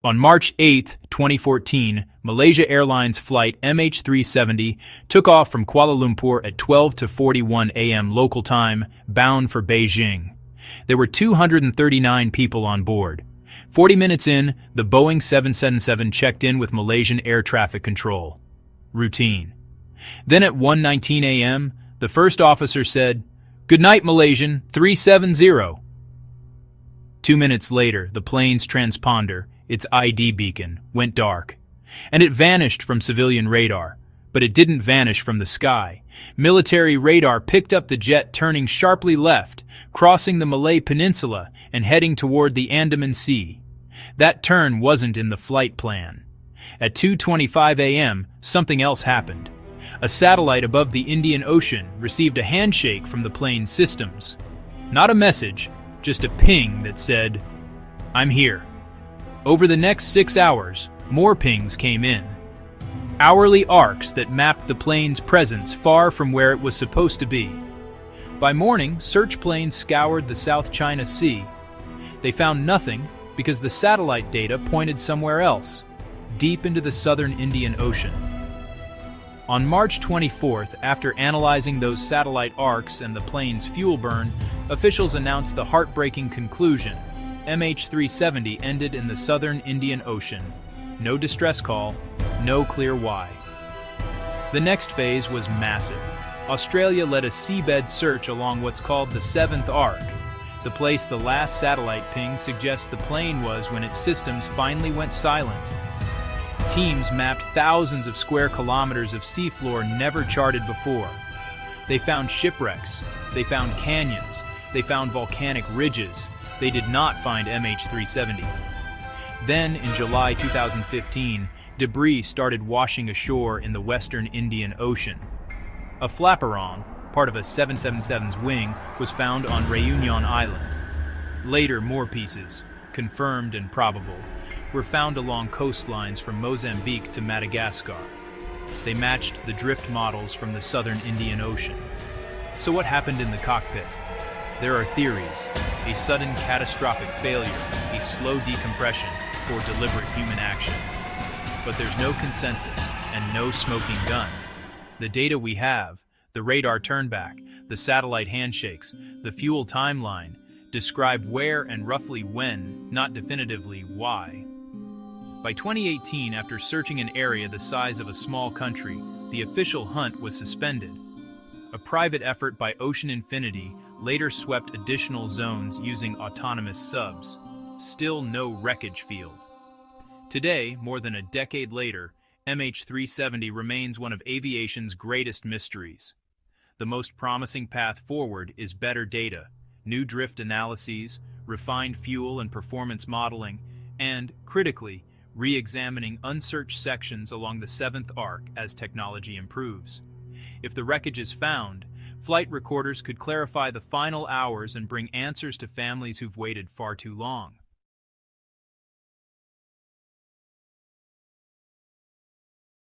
On March 8, 2014, Malaysia Airlines flight MH370 took off from Kuala Lumpur at 12:41 a.m. local time, bound for Beijing. There were 239 people on board. 40 minutes in, the Boeing 777 checked in with Malaysian Air Traffic Control. Routine. Then at 1:19 a.m., the first officer said, "Good night, Malaysian 370. 2 minutes later, the plane's transponder, its ID beacon, went dark, and it vanished from civilian radar. But it didn't vanish from the sky. Military radar picked up the jet turning sharply left, crossing the Malay Peninsula and heading toward the Andaman Sea. That turn wasn't in the flight plan. At 2:25 a.m., something else happened. A satellite above the Indian Ocean received a handshake from the plane's systems. Not a message, just a ping that said, "I'm here." Over the next 6 hours, more pings came in. Hourly arcs that mapped the plane's presence far from where it was supposed to be. By morning, search planes scoured the South China Sea. They found nothing because the satellite data pointed somewhere else, deep into the southern Indian Ocean. On March 24th, after analyzing those satellite arcs and the plane's fuel burn, officials announced the heartbreaking conclusion: MH370 ended in the southern Indian Ocean. No distress call, no clear why. The next phase was massive. Australia led a seabed search along what's called the 7th Arc, the place the last satellite ping suggests the plane was when its systems finally went silent. Teams mapped thousands of square kilometers of seafloor never charted before. They found shipwrecks, they found canyons, they found volcanic ridges. They did not find MH370. Then, in July 2015, debris started washing ashore in the western Indian Ocean. A flaperon, part of a 777's wing, was found on Réunion Island. Later, more pieces, confirmed and probable, were found along coastlines from Mozambique to Madagascar. They matched the drift models from the southern Indian Ocean. So what happened in the cockpit? There are theories: a sudden catastrophic failure, a slow decompression, or deliberate human action. But there's no consensus and no smoking gun. The data we have, the radar turnback, the satellite handshakes, the fuel timeline, describe where and roughly when, not definitively why. By 2018, after searching an area the size of a small country, the official hunt was suspended. A private effort by Ocean Infinity later swept additional zones using autonomous subs. Still no wreckage field. Today, more than a decade later, MH370 remains one of aviation's greatest mysteries. The most promising path forward is better data, new drift analyses, refined fuel and performance modeling, and, critically, re-examining unsearched sections along the 7th Arc as technology improves. If the wreckage is found, flight recorders could clarify the final hours and bring answers to families who've waited far too long.